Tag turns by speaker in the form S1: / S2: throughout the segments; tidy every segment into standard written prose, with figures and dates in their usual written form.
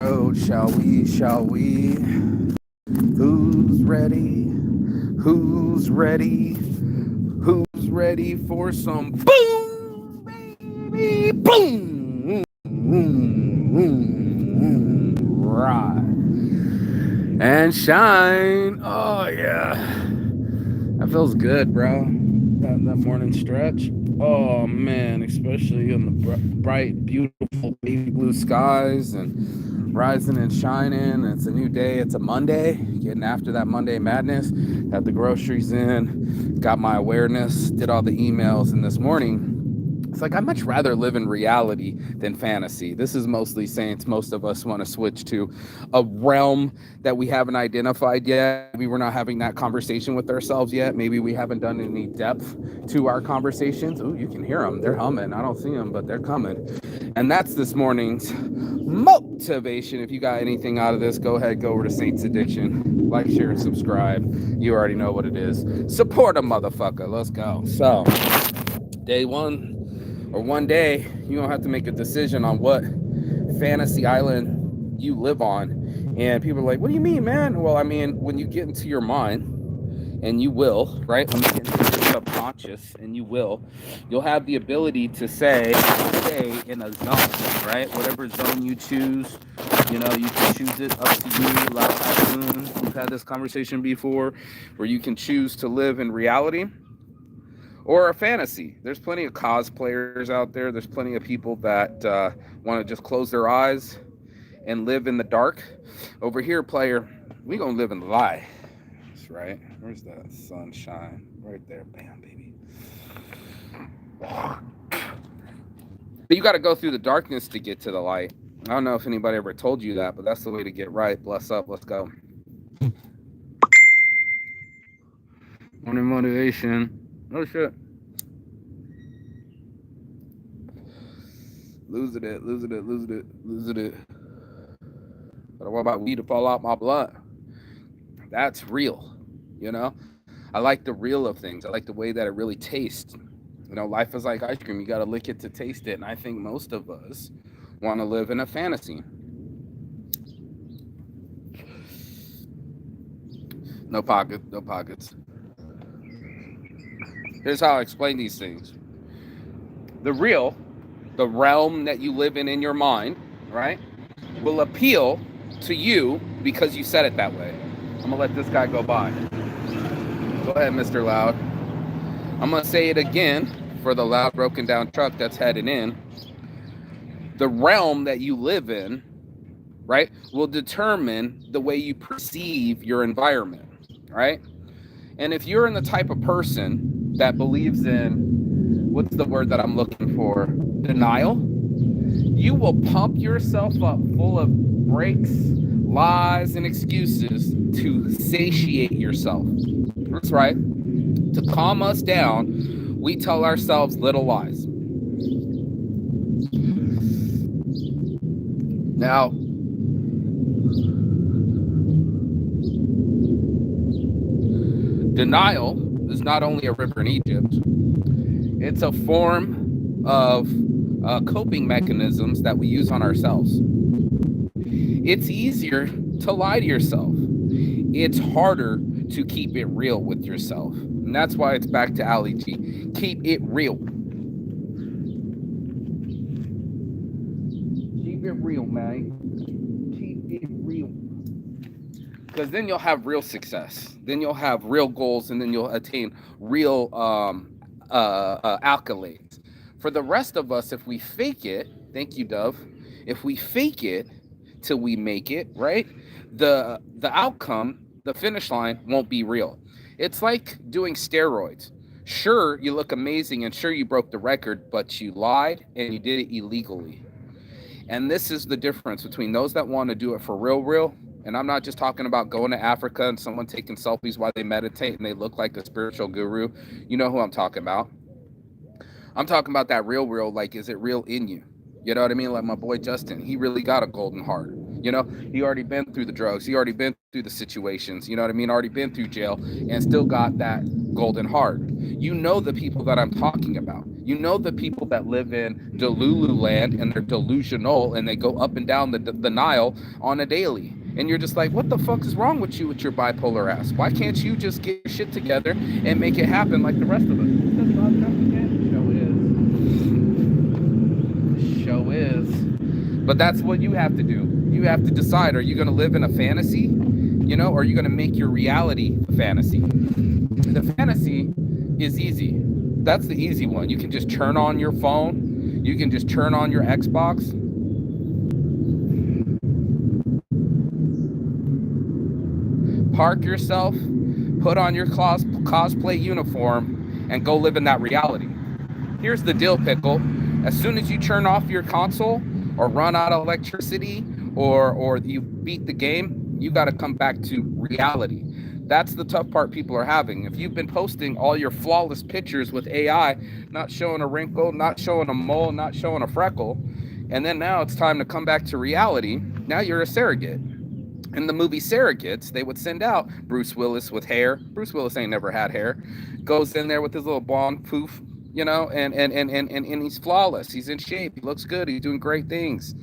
S1: road, shall we? Shall we? Who's ready? Who's ready? Who's ready for some boom, baby? Boom! Right. And shine. Oh, yeah. That feels good, bro. That morning stretch. Oh, man. Especially in the bright, beautiful baby blue skies and rising and shining. It's a new day. It's a Monday. Getting after that Monday madness. Got the groceries in. Got my awareness. Did all the emails. And this morning, it's like I'd much rather live in reality than fantasy. This is mostly Saints. Most of us want to switch to a realm that we haven't identified yet. Maybe we're not having that conversation with ourselves yet. Maybe we haven't done any depth to our conversations. Oh, you can hear them. They're humming. I don't see them, but they're coming. And that's this morning's motivation. If you got anything out of this, go ahead, go over to Saints Addiction. Like, share, and subscribe. You already know what it is. Support a motherfucker. Let's go. So, day one. Or one day, you're going to have to make a decision on what fantasy island you live on. And people are like, what do you mean, man? Well, I mean, when you get into your mind, and you will, right? When you get into your subconscious, and you'll have the ability to say, stay in a zone, right? Whatever zone you choose, you can choose it up to you. Last afternoon, we've had this conversation before, where you can choose to live in reality or a fantasy. There's plenty of cosplayers out there. There's plenty of people that want to just close their eyes and live in the dark. Over here, player, we gonna live in the light. That's right. Where's the sunshine? Right there. Bam, baby. But you got to go through the darkness to get to the light. I don't know if anybody ever told you that, but that's the way to get right. Bless up. Let's go. Morning motivation. Oh, shit. Losing it. But what about weed to fall out my blood? That's real, I like the real of things. I like the way that it really tastes. Life is like ice cream. You got to lick it to taste it. And I think most of us want to live in a fantasy. No pockets. Here's how I explain these things. The realm that you live in your mind, right, will appeal to you because you said it that way. I'm going to let this guy go by. Go ahead, Mr. Loud. I'm going to say it again for the loud, broken down truck that's headed in. The realm that you live in, right, will determine the way you perceive your environment, right? And if you're in the type of person that believes in, what's the word that I'm looking for? Denial. You will pump yourself up full of breaks, lies, and excuses to satiate yourself. That's right. To calm us down, we tell ourselves little lies. Now, denial is not only a river in Egypt, it's a form of coping mechanisms that we use on ourselves. It's easier to lie to yourself. It's harder to keep it real with yourself. And that's why it's back to Ali G. Keep it real. Keep it real, man. Keep it real. Because then you'll have real success. Then you'll have real goals, and then you'll attain real accolades. For the rest of us, if we fake it, thank you, Dove. If we fake it till we make it, right? The outcome, the finish line won't be real. It's like doing steroids. Sure, you look amazing, and sure, you broke the record, but you lied and you did it illegally. And this is the difference between those that want to do it for real. And I'm not just talking about going to Africa and someone taking selfies while they meditate and they look like a spiritual guru. You know who I'm talking about. I'm talking about that real, like, is it real in you? You know what I mean? Like my boy Justin, he really got a golden heart. He already been through the drugs. He already been through the situations. You know what I mean? Already been through jail and still got that golden heart. You know the people that I'm talking about. You know the people that live in Delulu land and they're delusional and they go up and down the Nile on a daily. And you're just like, what the fuck is wrong with you with your bipolar ass? Why can't you just get your shit together and make it happen like the rest of us? Show is. But that's what you have to do. You have to decide, are you going to live in a fantasy? Or are you going to make your reality a fantasy? The fantasy is easy. That's the easy one. You can just turn on your phone. You can just turn on your Xbox. Park yourself, put on your cosplay uniform, and go live in that reality. Here's the deal, Pickle. As soon as you turn off your console or run out of electricity or you beat the game, you got to come back to reality. That's the tough part people are having. If you've been posting all your flawless pictures with AI, not showing a wrinkle, not showing a mole, not showing a freckle, and then now it's time to come back to reality, now you're a surrogate. In the movie Surrogates, they would send out Bruce Willis with hair. Bruce Willis ain't never had hair. Goes in there with his little blonde poof, and he's flawless. He's in shape. He looks good. He's doing great things.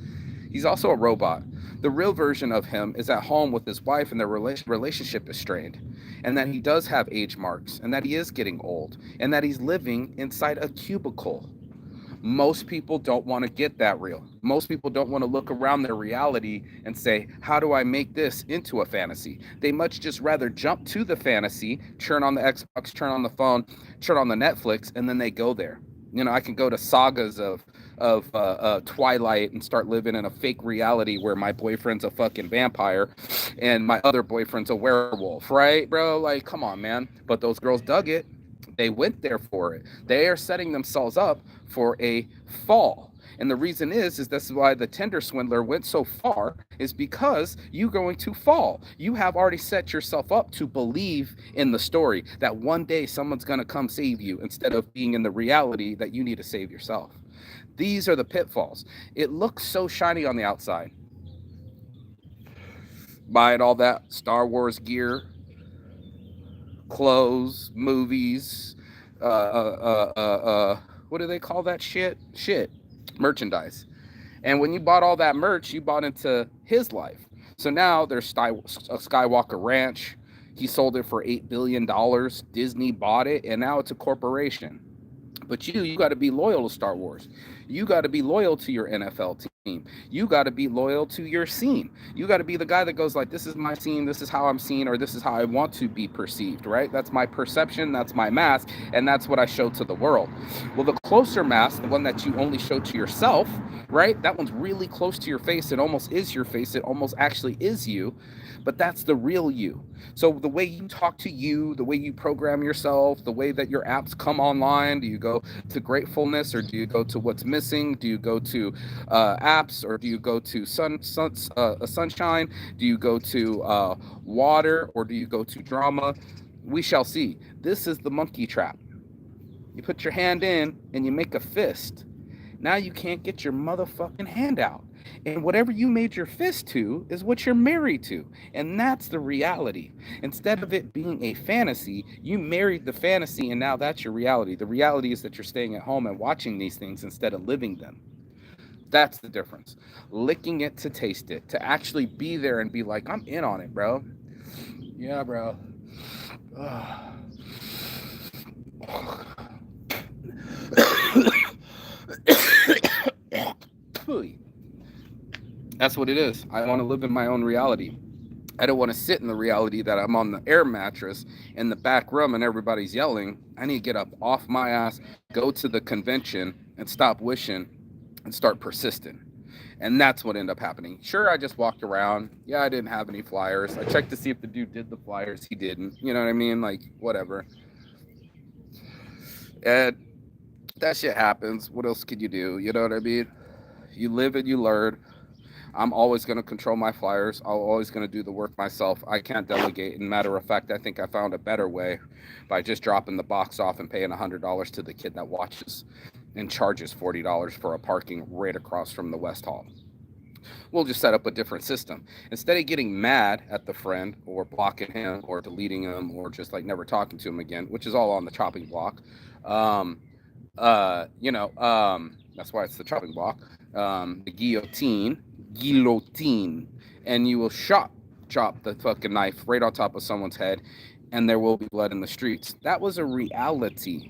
S1: He's also a robot. The real version of him is at home with his wife and their relationship is strained. And that he does have age marks and that he is getting old and that he's living inside a cubicle. Most people don't want to get that real. Most people don't want to look around their reality and say, how do I make this into a fantasy? They much just rather jump to the fantasy, turn on the Xbox, turn on the phone, turn on the Netflix, and then they go there. I can go to sagas of Twilight and start living in a fake reality where my boyfriend's a fucking vampire and my other boyfriend's a werewolf, right, bro? Like, come on, man. But those girls dug it. They went there for it. They are setting themselves up for a fall. And the reason is that's why the Tinder swindler went so far, is because you're going to fall. You have already set yourself up to believe in the story that one day someone's going to come save you instead of being in the reality that you need to save yourself. These are the pitfalls. It looks so shiny on the outside. Buying all that Star Wars gear, clothes, movies, what do they call that shit? Merchandise. And when you bought all that merch, you bought into his life. So now there's a Skywalker Ranch. He sold it for $8 billion. Disney bought it, and now it's a corporation. But you got to be loyal to Star Wars. You got to be loyal to your NFL team. You got to be loyal to your scene. You got to be the guy that goes like, this is my scene, this is how I'm seen, or this is how I want to be perceived, right? That's my perception, that's my mask, and that's what I show to the world. Well, the closer mask, the one that you only show to yourself, right? That one's really close to your face. It almost is your face. It almost actually is you, but that's the real you. So the way you talk to you, the way you program yourself, the way that your apps come online, do you go to gratefulness or do you go to what's missing? Do you go to apps or do you go to sunshine? Do you go to water or do you go to drama? We shall see. This is the monkey trap. You put your hand in and you make a fist. Now you can't get your motherfucking hand out. And whatever you made your fist to is what you're married to. And that's the reality. Instead of it being a fantasy, you married the fantasy and now that's your reality. The reality is that you're staying at home and watching these things instead of living them. That's the difference. Licking it to taste it, to actually be there and be like, I'm in on it, bro. Yeah, bro. That's what it is. I want to live in my own reality. I don't want to sit in the reality that I'm on the air mattress in the back room and everybody's yelling. I need to get up off my ass, go to the convention and stop wishing and start persisting. And that's what ended up happening. Sure, I just walked around. Yeah, I didn't have any flyers. I checked to see if the dude did the flyers. He didn't. You know what I mean? Like, whatever. And that shit happens. What else could you do? You know what I mean? You live and you learn. I'm always going to control my flyers. I'm always going to do the work myself. I can't delegate. And matter of fact, I think I found a better way by just dropping the box off and paying $100 to the kid that watches and charges $40 for a parking right across from the West Hall. We'll just set up a different system. Instead of getting mad at the friend or blocking him or deleting him or just like never talking to him again, which is all on the chopping block. Um, that's why it's the chopping block. The guillotine, and you will chop the fucking knife right on top of someone's head, and there will be blood in the streets. That was a reality.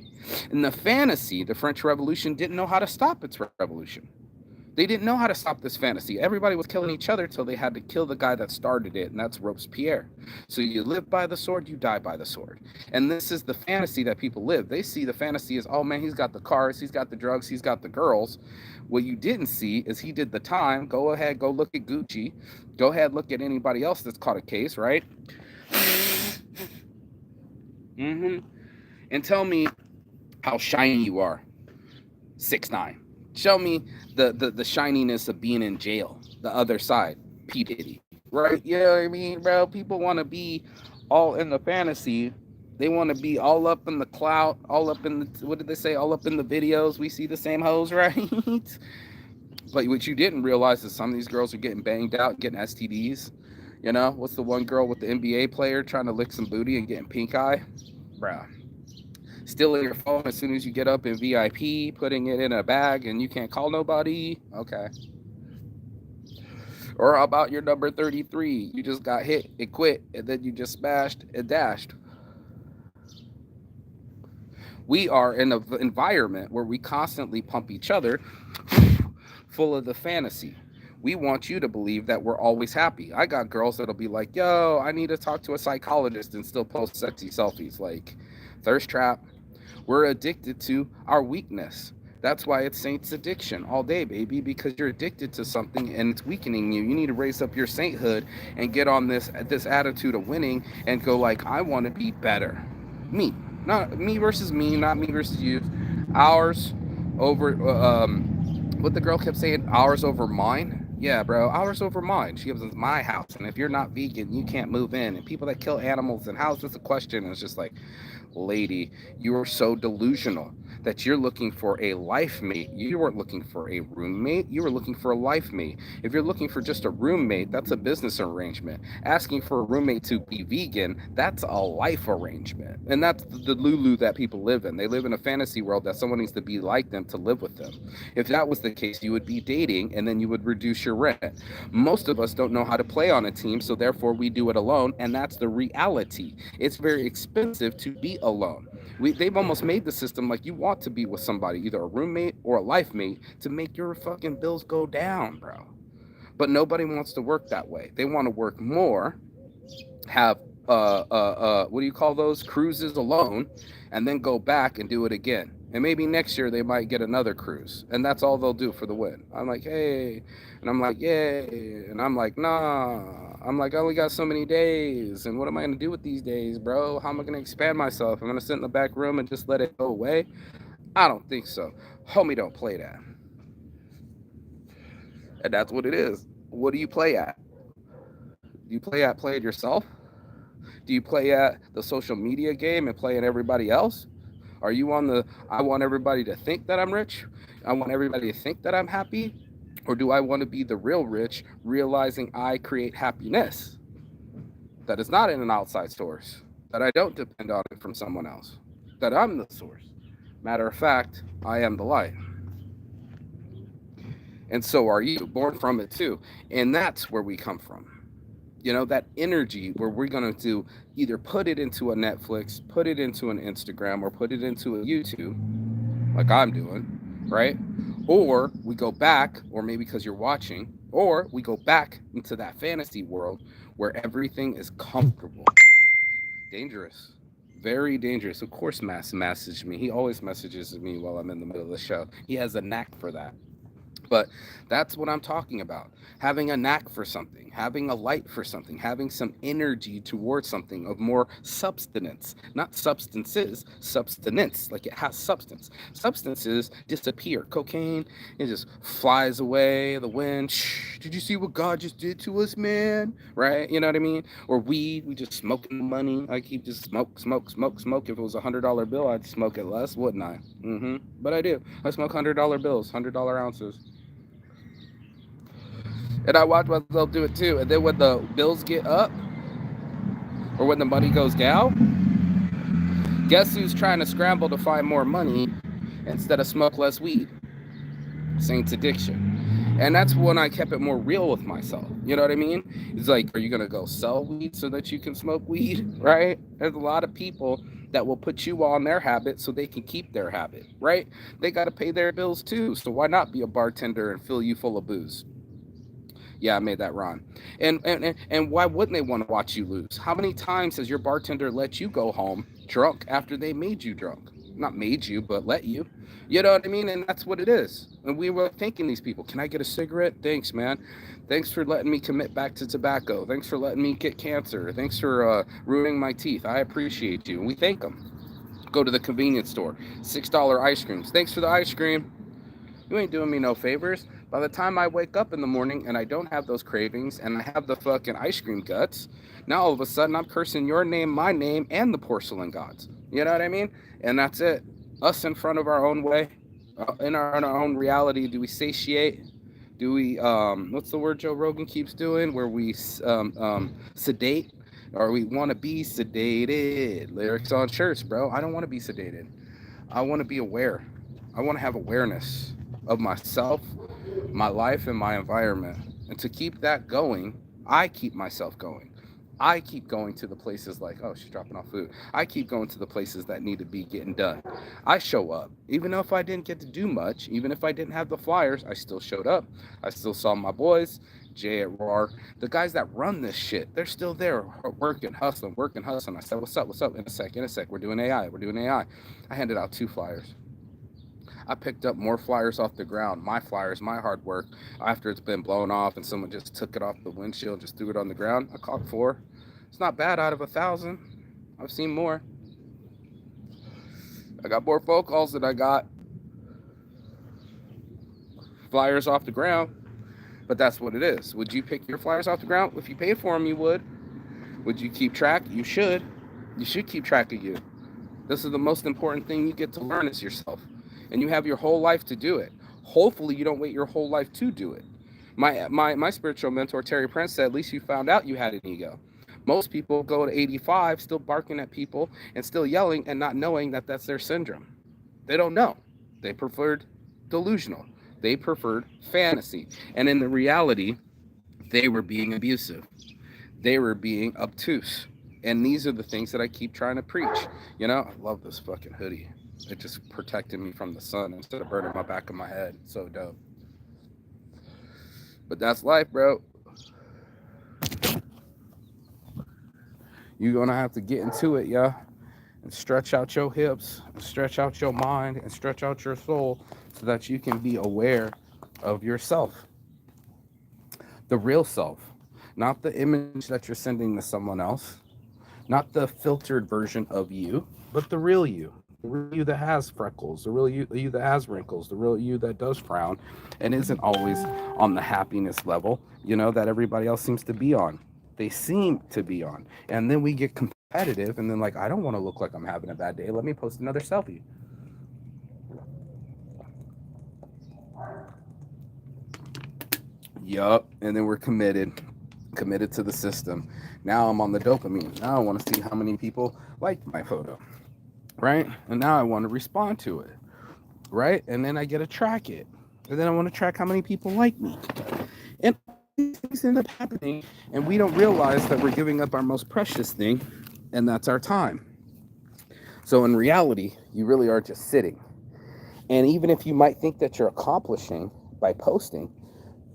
S1: In the fantasy, the French Revolution didn't know how to stop its revolution. They didn't know how to stop this fantasy. Everybody was killing each other till they had to kill the guy that started it, and that's Robespierre. So you live by the sword, you die by the sword. And this is the fantasy that people live. They see the fantasy as, oh man, he's got the cars, he's got the drugs, he's got the girls. What you didn't see is he did the time. Go ahead, go look at Gucci. Go ahead, look at anybody else that's caught a case, right? And tell me how shiny you are. 6'9". Show me the shininess of being in jail. The other side, P Diddy, right? You know what I mean, bro? People want to be all in the fantasy. They want to be all up in the clout, all up in the, what did they say? All up in the videos. We see the same hoes, right? But what you didn't realize is some of these girls are getting banged out, getting STDs. You know, what's the one girl with the NBA player trying to lick some booty and getting pink eye? Bruh. Stealing your phone as soon as you get up in VIP, putting it in a bag, and you can't call nobody. Okay. Or how about your number 33? You just got hit and quit, and then you just smashed and dashed. We are in an environment where we constantly pump each other full of the fantasy. We want you to believe that we're always happy. I got girls that'll be like, yo, I need to talk to a psychologist and still post sexy selfies. Like, thirst trap. We're addicted to our weakness. That's why it's saint's addiction all day, baby, because you're addicted to something and it's weakening you. You need to raise up your sainthood and get on this attitude of winning and go like, I want to be better. Me. Not me versus me, not me versus you. Ours over, what the girl kept saying, ours over mine. Yeah, bro, ours over mine. She was my house. And if you're not vegan, you can't move in. And people that kill animals and how's this a question? It's just like, lady, you are so delusional that you're looking for a life mate. You weren't looking for a roommate. You were looking for a life mate. If you're looking for just a roommate, that's a business arrangement. Asking for a roommate to be vegan, that's a life arrangement. And that's the Lulu that people live in. They live in a fantasy world that someone needs to be like them to live with them. If that was the case, you would be dating and then you would reduce your rent. Most of us don't know how to play on a team, so therefore we do it alone, and that's the reality. It's very expensive to be alone. They've almost made the system like you want to be with somebody, either a roommate or a life mate, to make your fucking bills go down, bro. But nobody wants to work that way. They want to work more, have what do you call those, cruises alone, and then go back and do it again. And maybe next year they might get another cruise, and that's all they'll do for the win. I'm like, hey, and I'm like, yay, and I'm like, nah. I'm like, I only got so many days, and what am I gonna do with these days, bro? How am I gonna expand myself? I'm gonna sit in the back room and just let it go away? I don't think so. Homie, don't play that. And that's what it is. What do you play at? Do you play it yourself? Do you play at the social media game and play at everybody else? Are you on the, I want everybody to think that I'm rich? I want everybody to think that I'm happy? Or do I want to be the real rich, realizing I create happiness that is not in an outside source, that I don't depend on it from someone else, that I'm the source? Matter of fact, I am the light. And so are you, born from it too. And that's where we come from. You know, that energy where we're going to either put it into a Netflix, put it into an Instagram, or put it into a YouTube, like I'm doing, right? Or we go back, or maybe because you're watching, or we go back into that fantasy world where everything is comfortable. Dangerous. Very dangerous. Of course, Mass messaged me. He always messages me while I'm in the middle of the show. He has a knack for that. But that's what I'm talking about. Having a knack for something, having a light for something, having some energy towards something of more substance, not substances, substance, like it has substance. Substances disappear. Cocaine, it just flies away, the wind. Shh, did you see what God just did to us, man? Right? You know what I mean? Or weed, we just smoking money. I keep just smoke. If it was $100 bill, I'd smoke it less, wouldn't I? But I do. I smoke $100 bills, $100 ounces. And I watch myself do it too. And then when the bills get up or when the money goes down, guess who's trying to scramble to find more money instead of smoke less weed? Saints addiction. And that's when I kept it more real with myself. You know what I mean? It's like, are you gonna go sell weed so that you can smoke weed? Right? There's a lot of people that will put you on their habit so they can keep their habit, right? They gotta pay their bills too. So why not be a bartender and fill you full of booze? Yeah, I made that rhyme. And why wouldn't they want to watch you lose? How many times has your bartender let you go home drunk after they made you drunk? Not made you, but let you. You know what I mean? And that's what it is. And we were thanking these people. Can I get a cigarette? Thanks, man. Thanks for letting me commit back to tobacco. Thanks for letting me get cancer. Thanks for ruining my teeth. I appreciate you. And we thank them. Go to the convenience store. $6 ice creams. Thanks for the ice cream. You ain't doing me no favors. By the time I wake up in the morning and I don't have those cravings and I have the fucking ice cream guts, now all of a sudden I'm cursing your name, my name, and the porcelain gods. You know what I mean? And that's it. Us in front of our own way, in our own reality. Do we satiate? Do we, what's the word Joe Rogan keeps doing? Where we sedate? Or we want to be sedated. Lyrics on shirts, bro. I don't want to be sedated. I want to be aware. I want to have awareness of myself, my life, and my environment. And to keep that going, I keep myself going. I keep going to the places like, oh, she's dropping off food. I keep going to the places that need to be getting done. I show up. Even if I didn't get to do much, even if I didn't have the flyers, I still showed up. I still saw my boys, Jay at RAR, the guys that run this shit. They're still there working, hustling. I said, what's up? In a sec. We're doing AI. I handed out 2 flyers. I picked up more flyers off the ground, my flyers, my hard work, after it's been blown off and someone just took it off the windshield, just threw it on the ground. I caught 4. It's not bad out of 1,000. I've seen more. I got more phone calls than I got flyers off the ground, but that's what it is. Would you pick your flyers off the ground? If you paid for them, you would. Would you keep track? You should. You should keep track of you. This is the most important thing you get to learn is yourself. And you have your whole life to do it. Hopefully you don't wait your whole life to do it. My spiritual mentor, Terry Prince, said, at least you found out you had an ego. Most people go to 85 still barking at people and still yelling and not knowing that that's their syndrome. They don't know. They preferred delusional. They preferred fantasy. And in the reality, they were being abusive. They were being obtuse. And these are the things that I keep trying to preach. You know, I love this fucking hoodie. It just protected me from the sun instead of burning my back of my head. So dope. But that's life, bro. You're going to have to get into it, yeah? And stretch out your hips, and stretch out your mind, and stretch out your soul so that you can be aware of yourself. The real self. Not the image that you're sending to someone else. Not the filtered version of you, but the real you. The real you that has freckles, the real you that has wrinkles, the real you that does frown and isn't always on the happiness level, you know, that everybody else seems to be on. They seem to be on. And then we get competitive and then like, I don't want to look like I'm having a bad day. Let me post another selfie. Yup. And then we're committed to the system. Now I'm on the dopamine. Now I want to see how many people like my photo. Right? And now I want to respond to it. Right? And then I get to track it. And then I want to track how many people like me. And these things end up happening. And we don't realize that we're giving up our most precious thing. And that's our time. So in reality, you really are just sitting. And even if you might think that you're accomplishing by posting,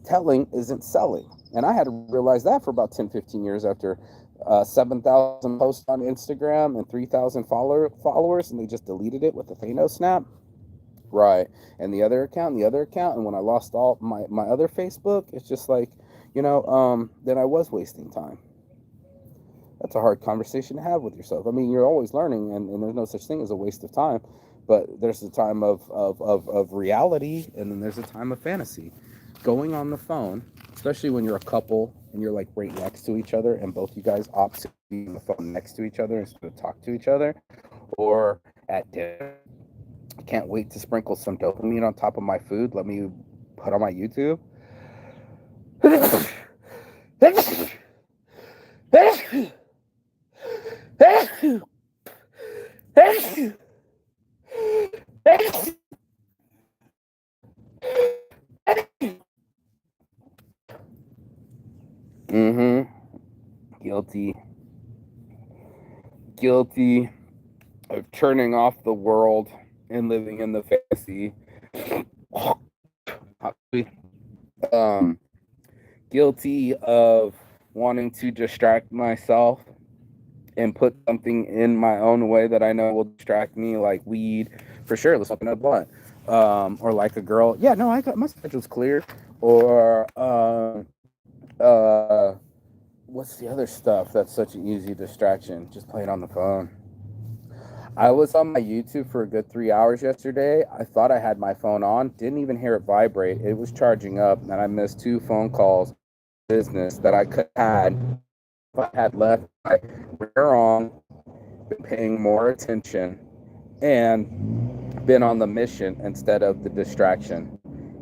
S1: telling isn't selling. And I had to realize that for about 10, 15 years after 7,000 posts on Instagram and 3,000 followers, and they just deleted it with the Thanos snap. Right. And the other account. And when I lost all my other Facebook, it's just like, you know, then I was wasting time. That's a hard conversation to have with yourself. I mean, you're always learning, and there's no such thing as a waste of time. But there's a time of reality, and then there's a time of fantasy. Going on the phone, especially when you're a couple and you're like right next to each other, and both you guys opt to be on the phone next to each other instead of talk to each other, or at dinner. I can't wait to sprinkle some dopamine on top of my food. Let me put on my YouTube. Guilty of turning off the world and living in the fantasy. Guilty of wanting to distract myself and put something in my own way that I know will distract me, like weed, for sure. Let's open a blunt, or like a girl. Yeah, no, I got my schedule's clear. Or what's the other stuff that's such an easy distraction? Just play it on the phone. I was on my YouTube for a good 3 hours yesterday. I thought I had my phone on, didn't even hear it vibrate. It was charging up, and I missed 2 phone calls business that I could have had if I had left my gear on, been paying more attention, and been on the mission instead of the distraction.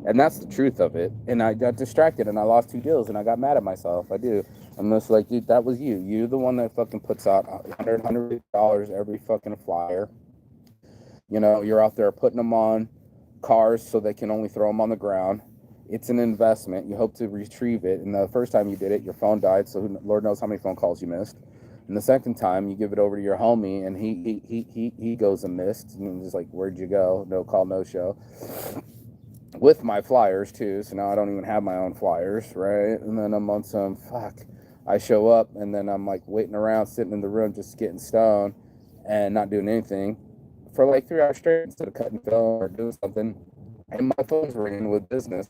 S1: And that's the truth of it. And I got distracted and I lost 2 deals and I got mad at myself. I do. I'm just like, dude, that was you. You the one that fucking puts out $100 every fucking flyer. You know, you're out there putting them on cars so they can only throw them on the ground. It's an investment. You hope to retrieve it. And the first time you did it, your phone died. So Lord knows how many phone calls you missed. And the second time, you give it over to your homie, and he goes and missed. And he's like, "Where'd you go? No call, no show." With my flyers too. So now I don't even have my own flyers, right? And then I'm on some I show up, and then I'm like waiting around, sitting in the room, just getting stoned and not doing anything for like 3 hours straight instead of cutting film or doing something. And my phone's ringing with business.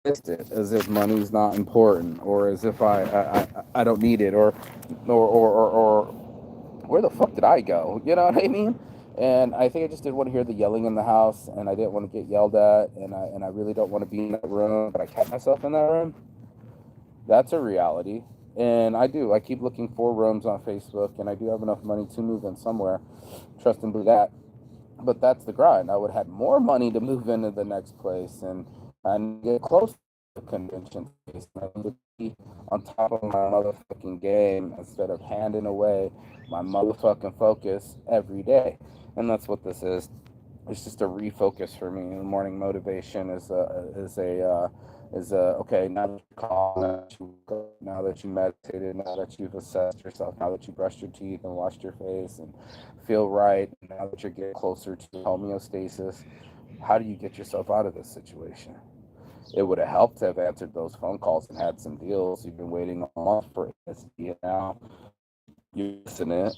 S1: Missed it as if money's not important, or as if I don't need it, or where the fuck did I go? You know what I mean? And I think I just didn't want to hear the yelling in the house, and I didn't want to get yelled at, and I really don't want to be in that room, but I kept myself in that room. That's a reality. And I keep looking for rooms on Facebook, and I do have enough money to move in somewhere. Trust and believe that. But that's the grind. I would have more money to move into the next place and get close to the convention space. I would be on top of my motherfucking game instead of handing away my motherfucking focus every day. And that's what this is. It's just a refocus for me. The morning motivation is okay, now that you're calm, now that you meditated, now that you've assessed yourself, now that you brushed your teeth and washed your face and feel right, now that you're getting closer to homeostasis, how do you get yourself out of this situation? It would have helped to have answered those phone calls and had some deals. You've been waiting a month for it, now you're missing it,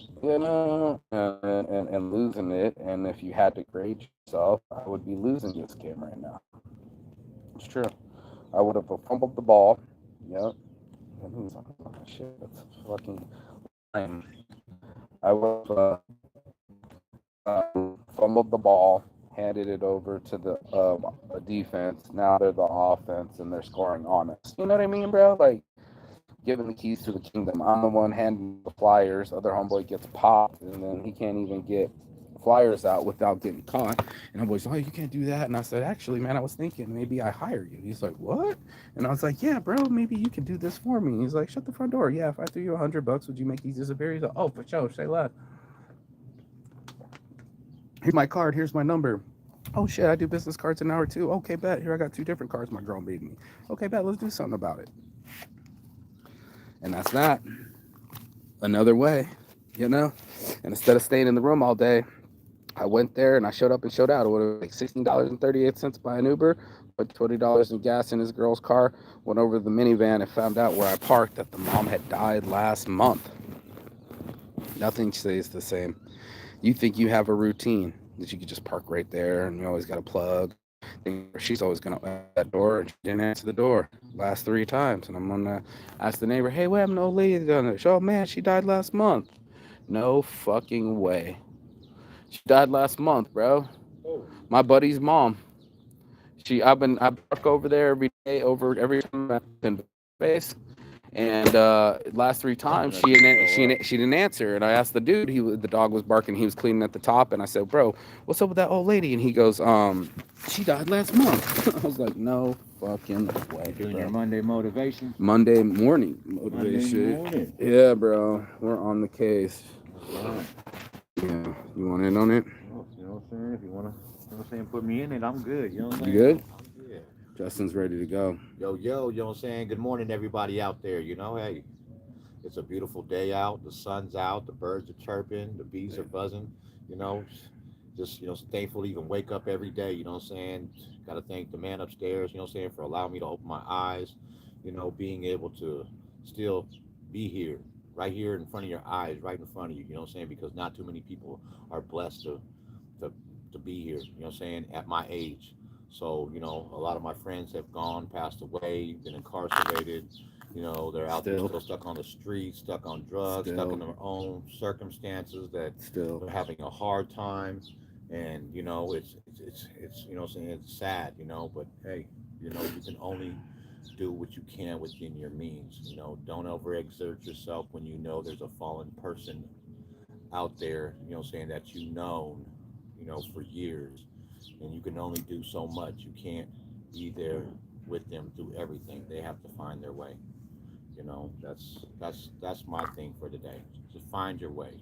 S1: and losing it. And if you had to grade yourself, I would be losing this game right now. It's true. I would have fumbled the ball. Yep. Shit, that's fucking lame. I would have fumbled the ball, handed it over to the defense. Now they're the offense, and they're scoring on us. You know what I mean, bro? Like, giving the keys to the kingdom. I'm the one handing the flyers. Other homeboy gets popped, and then he can't even get flyers out without getting caught. And homeboy's like, "Oh, you can't do that." And I said, "Actually, man, I was thinking maybe I hire you." He's like, "What?" And I was like, "Yeah, bro, maybe you can do this for me." He's like, "Shut the front door." "Yeah, if I threw you $100, would you make these disappear?" He's like, "Oh, for sure, say less. Here's my card. Here's my number." "Oh shit, I do business cards an hour too." "Okay, bet. Here I got 2 different cards my girl made me." "Okay, bet. Let's do something about it." And that's that. Another way, you know? And instead of staying in the room all day, I went there and I showed up and showed out. It would have like $16.38 by an Uber, put $20 in gas in his girl's car, went over to the minivan and found out where I parked that the mom had died last month. Nothing stays the same. You think you have a routine that you could just park right there and you always got a plug. She's always going to open that door, and she didn't answer the door last 3 times. And I'm going to ask the neighbor, "Hey, what happened to old lady down there?" "Oh, man, she died last month." No fucking way. She died last month, bro. My buddy's mom. I park over there every day, over every time I in space, And last three times she didn't answer, and I asked the dude. The dog was barking. He was cleaning at the top, and I said, "Bro, what's up with that old lady?" And he goes, she died last month." I was like, "No fucking way."
S2: Doing
S1: Bro.
S2: your Monday motivation.
S1: Monday morning motivation.
S2: Monday morning.
S1: Yeah, bro, we're on the case.
S2: Right.
S1: Yeah, you want in on it?
S2: Well, you know what I'm saying? If you wanna, you know what I'm saying, put me in it, I'm good. You know what I'm
S1: You
S2: saying?
S1: good?
S2: I'm good.
S1: Justin's ready to go.
S3: Yo, you know what I'm saying? Good morning, everybody out there. You know, hey, it's a beautiful day out. The sun's out. The birds are chirping. The bees are buzzing. You know, just, thankful to even wake up every day. You know what I'm saying? Got to thank the man upstairs, you know what I'm saying, for allowing me to open my eyes, being able to still be here, right here in front of your eyes, right in front of you, you know what I'm saying? Because not too many people are blessed to, to be here, you know what I'm saying, at my age. So, a lot of my friends have gone, passed away, been incarcerated. They're out there
S1: Still,
S3: still stuck on the street, stuck on drugs, stuck in
S1: still,
S3: their own circumstances that
S1: still.
S3: they're having a hard time. And, it's you know what I'm saying, it's sad, but hey, you can only do what you can within your means. Don't overexert yourself when you know there's a fallen person out there, saying that for years, and you can only do so much. You can't be there with them through everything. They have to find their way. That's my thing for today. Just find your way.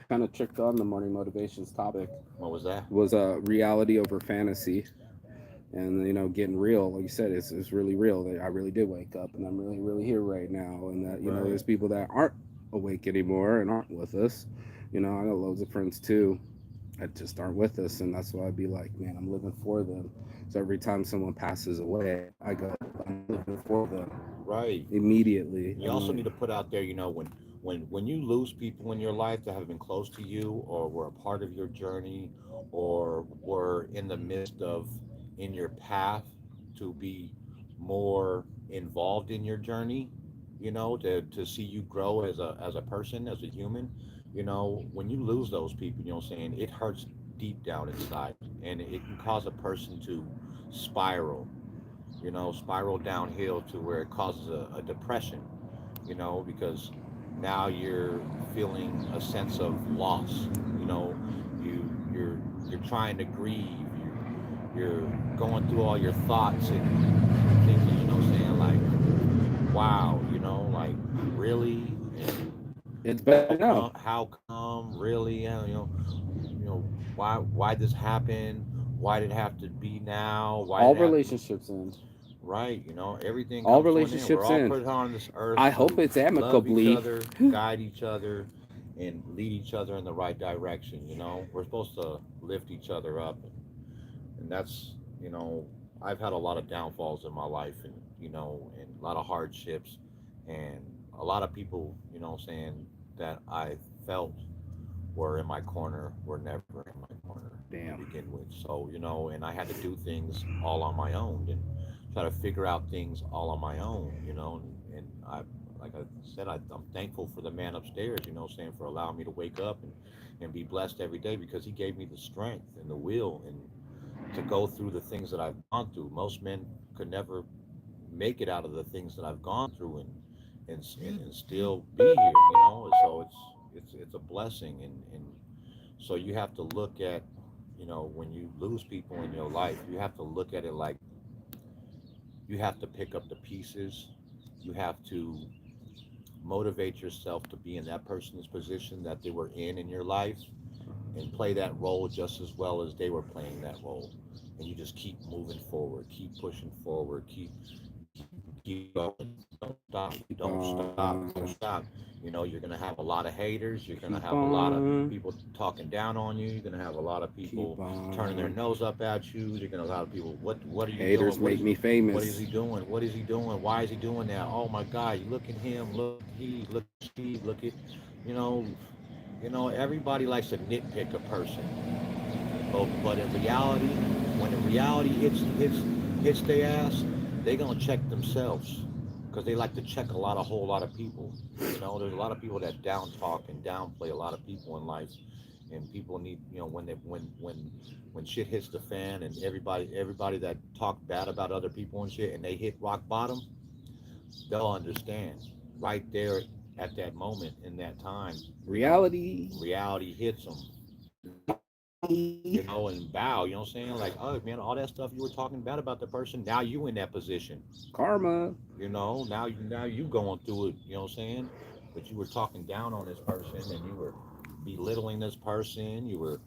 S1: Kind of tricked on the morning motivations topic.
S3: What was that?
S1: Was reality over fantasy, and getting real. Like you said, it's really real. That I really did wake up, and I'm really here right now. And that
S3: Right.
S1: there's people that aren't awake anymore and aren't with us. I got loads of friends too that just aren't with us, and that's why I'd be like, man, I'm living for them. So every time someone passes away, I go, I'm living for them
S3: Right.
S1: immediately.
S3: You also need to put out there, when you lose people in your life that have been close to you or were a part of your journey or were in the midst of in your path to be more involved in your journey, to see you grow as a person, as a human, when you lose those people, you know what I'm saying, it hurts deep down inside, and it can cause a person to spiral, spiral downhill to where it causes a depression, because now you're feeling a sense of loss. You're trying to grieve. You're going through all your thoughts and thinking, what I'm saying, like, wow, like, really, and
S1: It's better now.
S3: how come, really, why this happened? Why did it have to be now? Why
S1: All
S3: did it have to?
S1: relationships end.
S3: Right, everything
S1: All
S3: comes to an end. We're
S1: relationships
S3: all
S1: end.
S3: put on this earth
S1: I hope
S3: to
S1: it's
S3: love each
S1: amicably.
S3: other, guide each other, and lead each other in the right direction. We're supposed to lift each other up, and that's, I've had a lot of downfalls in my life, and a lot of hardships, and a lot of people, saying that I felt were in my corner were never in my corner to
S1: Damn.
S3: begin with. So, and I had to do things all on my own and try to figure out things all on my own, and I, like I said, I'm thankful for the man upstairs, saying, for allowing me to wake up and be blessed every day, because he gave me the strength and the will and to go through the things that I've gone through. Most men could never make it out of the things that I've gone through, and still be here, so it's a blessing, and so you have to look at, when you lose people in your life, you have to look at it like you have to pick up the pieces. You have to motivate yourself to be in that person's position that they were in your life, and play that role just as well as they were playing that role. And you just keep moving forward, keep pushing forward, keep going. Don't stop.
S1: Keep
S3: Don't stop.
S1: on.
S3: Don't stop. You're gonna have a lot of haters. You're gonna
S1: Keep
S3: have a lot of
S1: on.
S3: people talking down on you. You're gonna have a lot of
S1: Keep
S3: people turning their
S1: on.
S3: nose up at you. You're gonna have a lot of people. What are you
S1: Haters
S3: doing?
S1: make me
S3: What is
S1: famous.
S3: he doing? What is he doing? Why is he doing that? Oh my God! You look at him. Look he. Look she. Look at, you know, everybody likes to nitpick a person. But in reality, when the reality hits their ass, they gonna check themselves, because they like to check a whole lot of people. There's a lot of people that down talk and downplay a lot of people in life, and people need, when shit hits the fan, and everybody that talk bad about other people and shit, and they hit rock bottom, they'll understand. right there at that moment in that time,
S1: Reality.
S3: reality hits them, and bow. You know what I'm saying? Like, oh man, all that stuff you were talking about the person. Now you in that position.
S1: Karma.
S3: Now you going through it. You know what I'm saying? But you were talking down on this person, and you were belittling this person. You were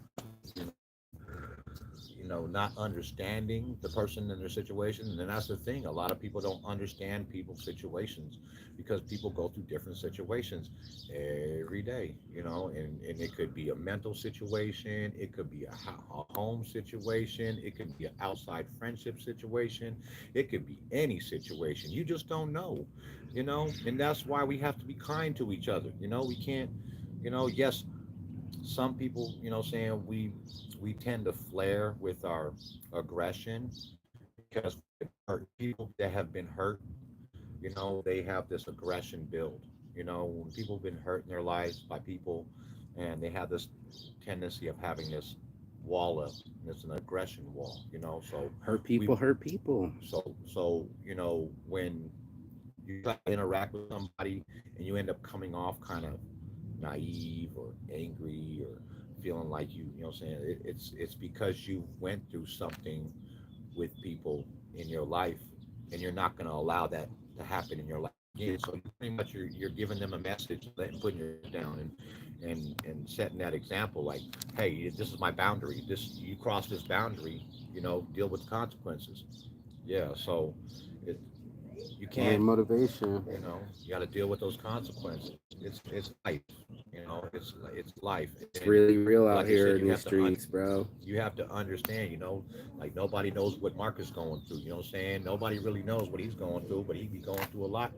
S3: not understanding the person and their situation. And then that's the thing. A lot of people don't understand people's situations because people go through different situations every day, and it could be a mental situation, it could be a home situation, it could be an outside friendship situation, it could be any situation. You just don't know, and that's why we have to be kind to each other. We can't, yes, some people, saying we tend to flare with our aggression because hurt people that have been hurt, they have this aggression build. When people have been hurt in their lives by people, and they have this tendency of having this wall up, and it's an aggression wall. So
S1: Hurt
S3: we,
S1: people hurt people.
S3: so when you try to interact with somebody and you end up coming off kind of naive or angry or feeling like you know what I'm saying, it's because you went through something with people in your life, and you're not going to allow that to happen in your life again. So pretty much you're giving them a message, letting putting your down, and setting that example, like, hey, this is my boundary, this, you cross this boundary, deal with the consequences. Yeah, so it, you
S1: Or
S3: can't,
S1: motivation.
S3: you got to deal with those consequences. It's life. It's life.
S1: It's
S3: And
S1: really real out
S3: like you
S1: here
S3: said,
S1: in these streets, bro.
S3: you have to understand. Like nobody knows what Mark is going through. You know what I'm saying? Nobody really knows what he's going through, but he be going through a lot.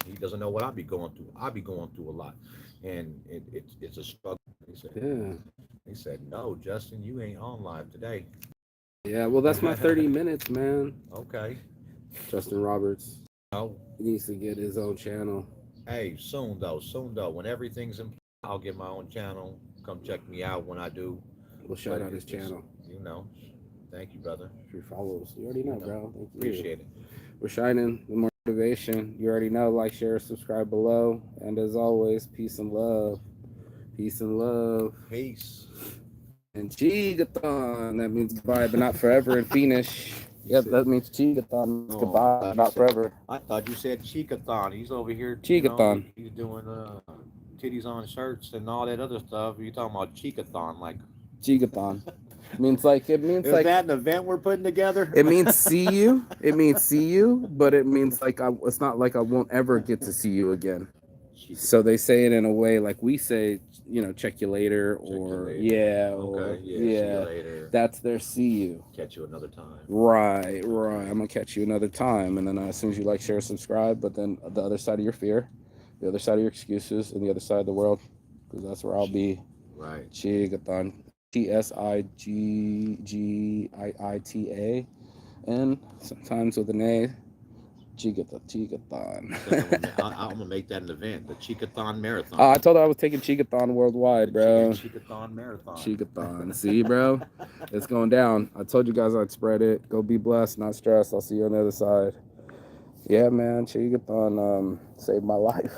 S3: He doesn't know what I'll be going through. I'll be going through a lot, and it's a struggle.
S1: Yeah.
S3: He said, no, Justin, you ain't on live today.
S1: Yeah, well, that's my 30 minutes, man.
S3: Okay.
S1: Justin Roberts.
S3: Oh,
S1: He needs to get his own channel.
S3: hey, soon though, when everything's in, I'll get my own channel. Come check me out when I do.
S1: We'll shout
S3: But
S1: out his channel.
S3: you know, thank you, brother.
S1: If you follow us, you already know, bro. Thank you.
S3: Appreciate it.
S1: We're shining with motivation. You already know. Like, share, subscribe below. And as always, peace and love. Peace and love.
S3: Peace.
S1: And Chigathon. That means goodbye, but not forever in Finnish. Yep, that means Chigathon.
S3: Oh,
S1: Goodbye, not forever.
S3: I thought you said Chicathon. He's over here.
S1: Chigathon.
S3: He's doing titties on shirts and all that other stuff. You talking about Chicathon? Like
S1: Chigathon. It means like
S3: is that an event we're putting together?
S1: it means see you. It means see you, but it means like it's not like I won't ever get to see you again. So they say it in a way like we say, check you later, or
S3: later.
S1: yeah,
S3: Okay,
S1: or
S3: yeah. See you later.
S1: That's their see you.
S3: Catch you another time.
S1: Right. I'm gonna catch you another time, and then as soon as you like, share, subscribe, but then the other side of your fear, the other side of your excuses, and the other side of the world, because that's where I'll be.
S3: Right.
S1: Chigathon. Tsigigiita, and sometimes with an A. Chigathon.
S3: I'm gonna make that an event, the Chicathon Marathon.
S1: I told her I was taking Chigathon worldwide, bro.
S3: Chicathon Marathon.
S1: Chigathon. See, bro? It's going down. I told you guys I'd spread it. Go be blessed, not stressed. I'll see you on the other side. Yeah, man. Chigathon saved my life.